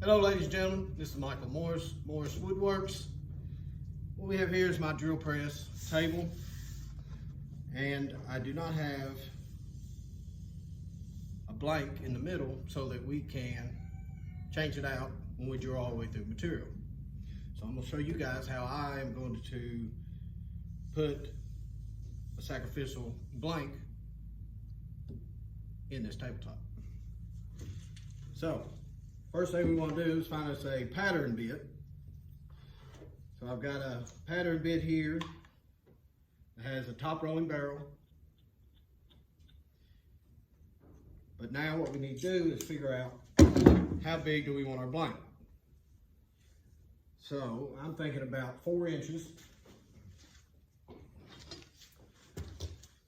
Hello ladies and gentlemen, this is Michael Morris Woodworks. What we have here is my drill press table, and I do not have a blank in the middle so that we can change it out when we drill all the way through material. So I'm going to show you guys how I am going to put a sacrificial blank in this tabletop. So first thing we want to do is find us a pattern bit. So I've got a pattern bit here that has a top rolling barrel. But now what we need to do is figure out how big do we want our blank. So I'm thinking about 4 inches.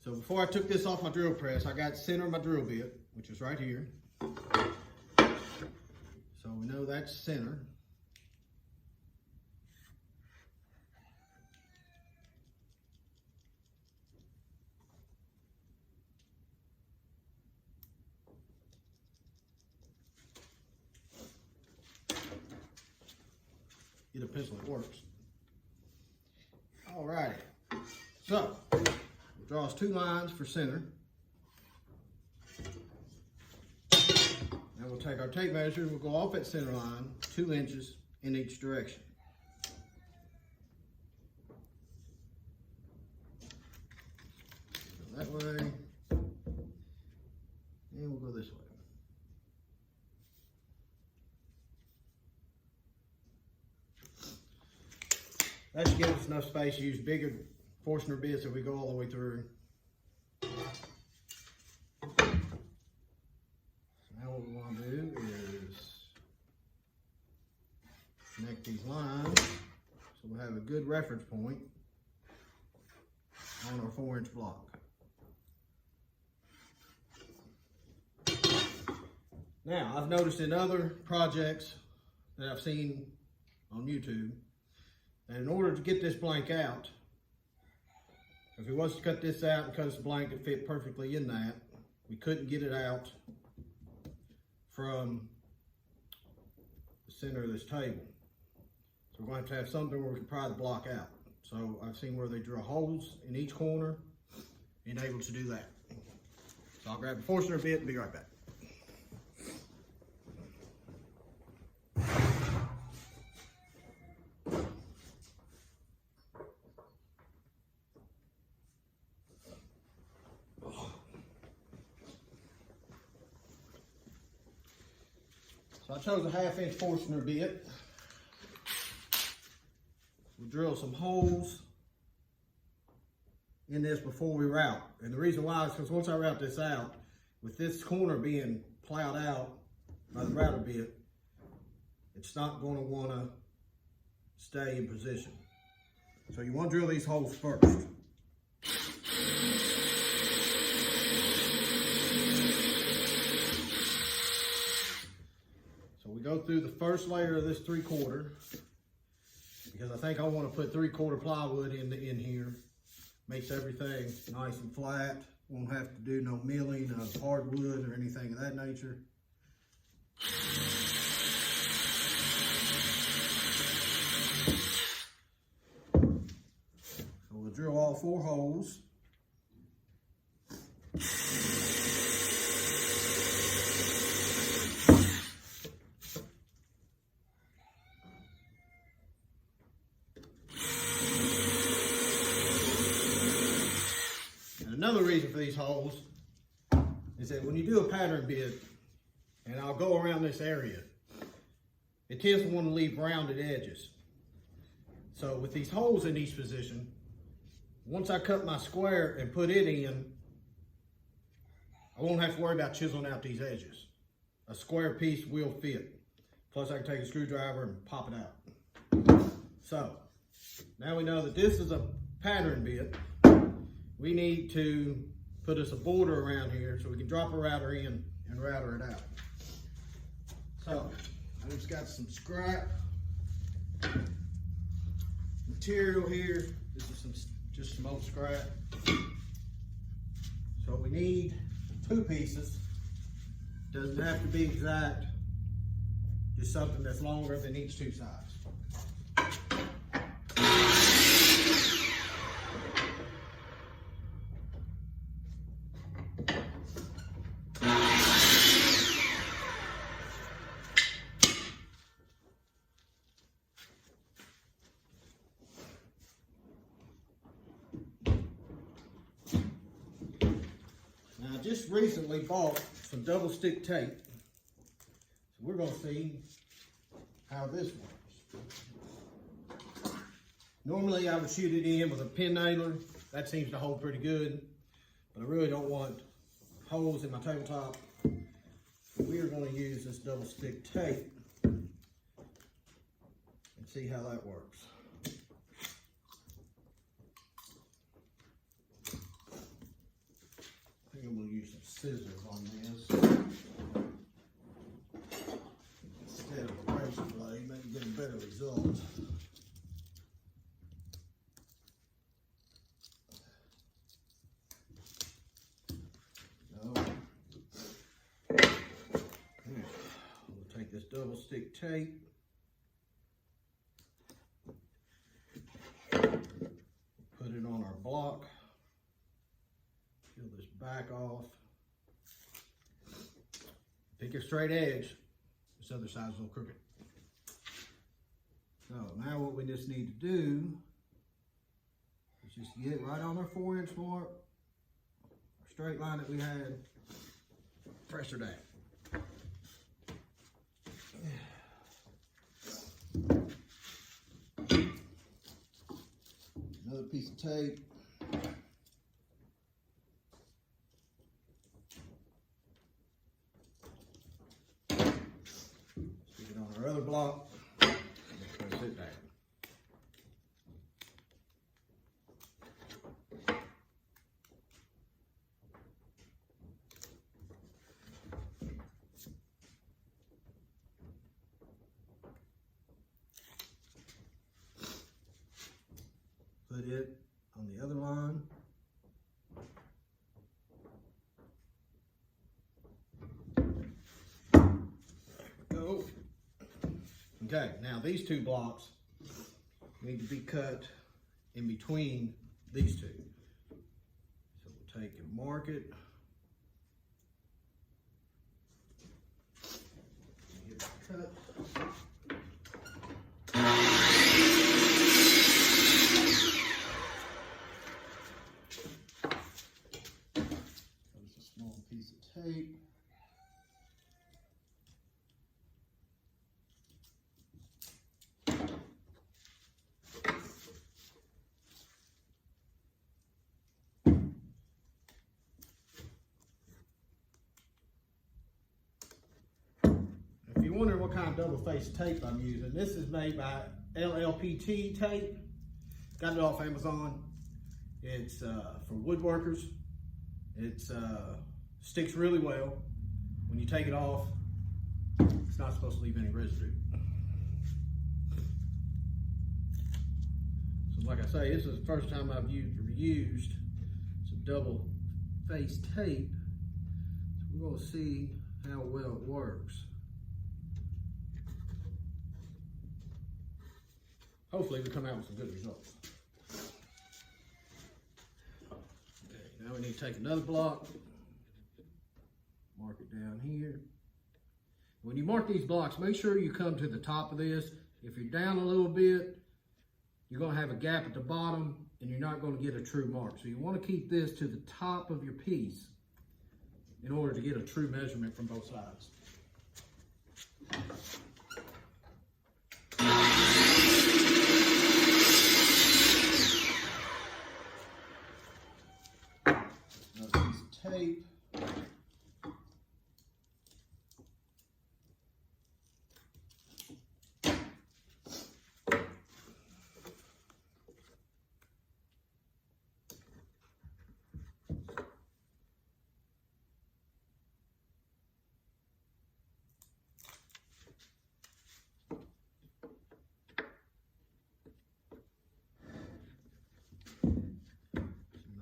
So before I took this off my drill press, I got center of my drill bit, which is right here. So we know that's center. Get a pencil that works. All right. So we'll draw us 2 lines for center. Now we'll take our tape measure and we'll go off that center line 2 inches in each direction. Go that way, and we'll go this way. That should give us enough space to use bigger Forstner bits if we go all the way through. What we want to do is connect these lines so we'll have a good reference point on our 4-inch block. Now, I've noticed in other projects that I've seen on YouTube that in order to get this blank out, if we was to cut this out and cut us a blank that fit perfectly in that, we couldn't get it out from the center of this table. So we're going to have something where we can pry the block out. So I've seen where they drill holes in each corner and able to do that. So I'll grab the Forstner bit and be right back. So I chose a 1/2 inch Forstner bit. We'll drill some holes in this before we route. And the reason why is because once I route this out, with this corner being plowed out by the router bit, it's not going to want to stay in position. So you want to drill these holes first. We go through the first layer of this 3/4 because I think I want to put 3/4 plywood in here. Makes everything nice and flat. Won't have to do no milling of hardwood or anything of that nature. So we'll drill all 4 holes. Another reason for these holes is that when you do a pattern bit, and I'll go around this area, it tends to want to leave rounded edges. So with these holes in each position, once I cut my square and put it in, I won't have to worry about chiseling out these edges. A square piece will fit. Plus I can take a screwdriver and pop it out. So now we know that this is a pattern bit. We need to put us a border around here so we can drop a router in and router it out. So I just got some scrap material here. This is just some old scrap. So we need 2 pieces. Doesn't have to be exact. just something that's longer than each two sides. Now, I just recently bought some double stick tape. So we're going to see how this works. Normally I would shoot it in with a pin nailer. That seems to hold pretty good, but I really don't want holes in my tabletop. So we are going to use this double stick tape and see how that works. I think I'm going to use some scissors on this instead of a razor blade, maybe get a better result. We'll take this double stick tape, put it on our block, peel this back off, pick a straight edge, this other side's a little crooked. So now what we just need to do is just get right on our 4-inch mark, our straight line that we had, press her down. Another piece of tape. Stick it on our other block and press it down. Put it on the other line. There we go. Okay, now these two blocks need to be cut in between these two. So we'll take and mark it. Get it cut. Tape. If you're wondering what kind of double-faced tape I'm using, this is made by LLPT tape. Got it off Amazon. It's for woodworkers. It's sticks really well. When you take it off, it's not supposed to leave any residue. So like I say, this is the first time I've used some double-faced tape. So we're going to see how well it works. Hopefully we come out with some good results. Okay, now we need to take another block. Mark it down here. When you mark these blocks, make sure you come to the top of this. If you're down a little bit, you're going to have a gap at the bottom and you're not going to get a true mark. So you want to keep this to the top of your piece in order to get a true measurement from both sides. Another piece of tape.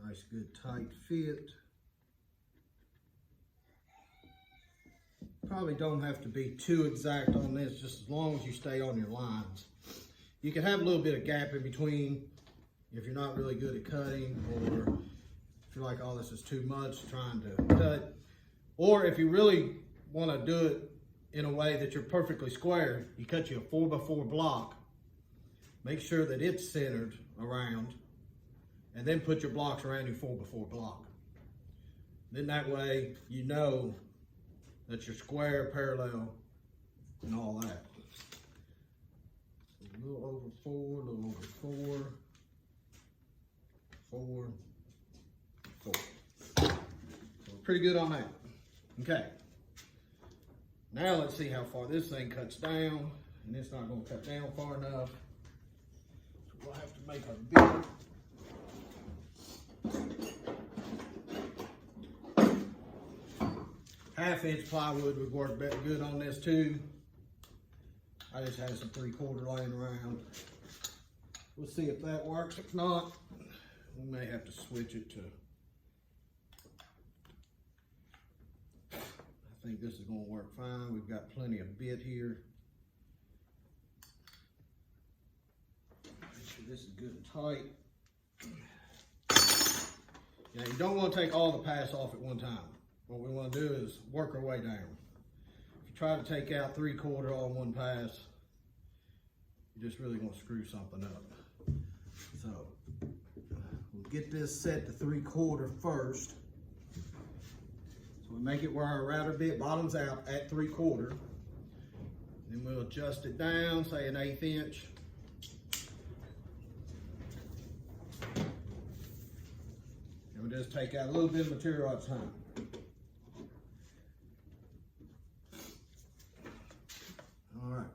Nice, good, tight fit. probably don't have to be too exact on this, just as long as you stay on your lines. You can have a little bit of gap in between if you're not really good at cutting, or if you're like, oh, this is too much trying to cut. Or if you really want to do it in a way that you're perfectly square, you cut you a 4x4 block. Make sure that it's centered around, and then put your blocks around your 4x4 block. Then that way you know that you're square, parallel, and all that. A little over 4, a little over 4, 4, 4. So we're pretty good on that. Okay. Now let's see how far this thing cuts down, and it's not going to cut down far enough. So we'll have to make our bit. Half-inch plywood would work better good on this too. I just had some 3/4 laying around. We'll see if that works. If not, we may have to switch it to. I think this is going to work fine. We've got plenty of bit here. Make sure this is good and tight. Now you don't want to take all the pass off at one time. What we want to do is work our way down. If you try to take out 3/4 all in one pass, you're just really going to screw something up. So we'll get this set to 3/4 first. So we make it where our router bit bottoms out at 3/4. Then we'll adjust it down, say an 1/8 inch. And we'll just take out a little bit of material at a time. All right.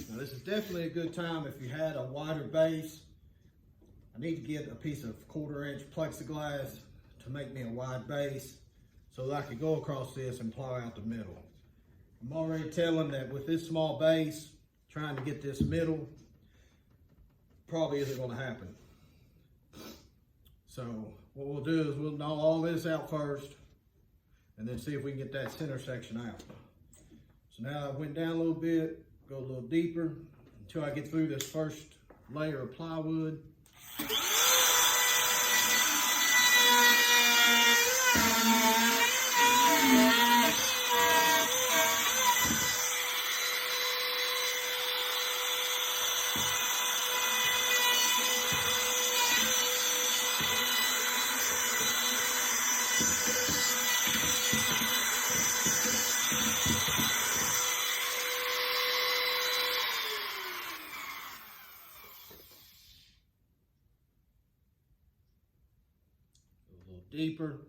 Now this is definitely a good time if you had a wider base. I need to get a piece of 1/4 inch plexiglass to make me a wide base so that I could go across this and plow out the middle. I'm already telling that with this small base, trying to get this middle probably isn't going to happen. So what we'll do is we'll gnaw all this out first and then see if we can get that center section out. So now I went down a little bit, go a little deeper until I get through this first layer of plywood. Deeper.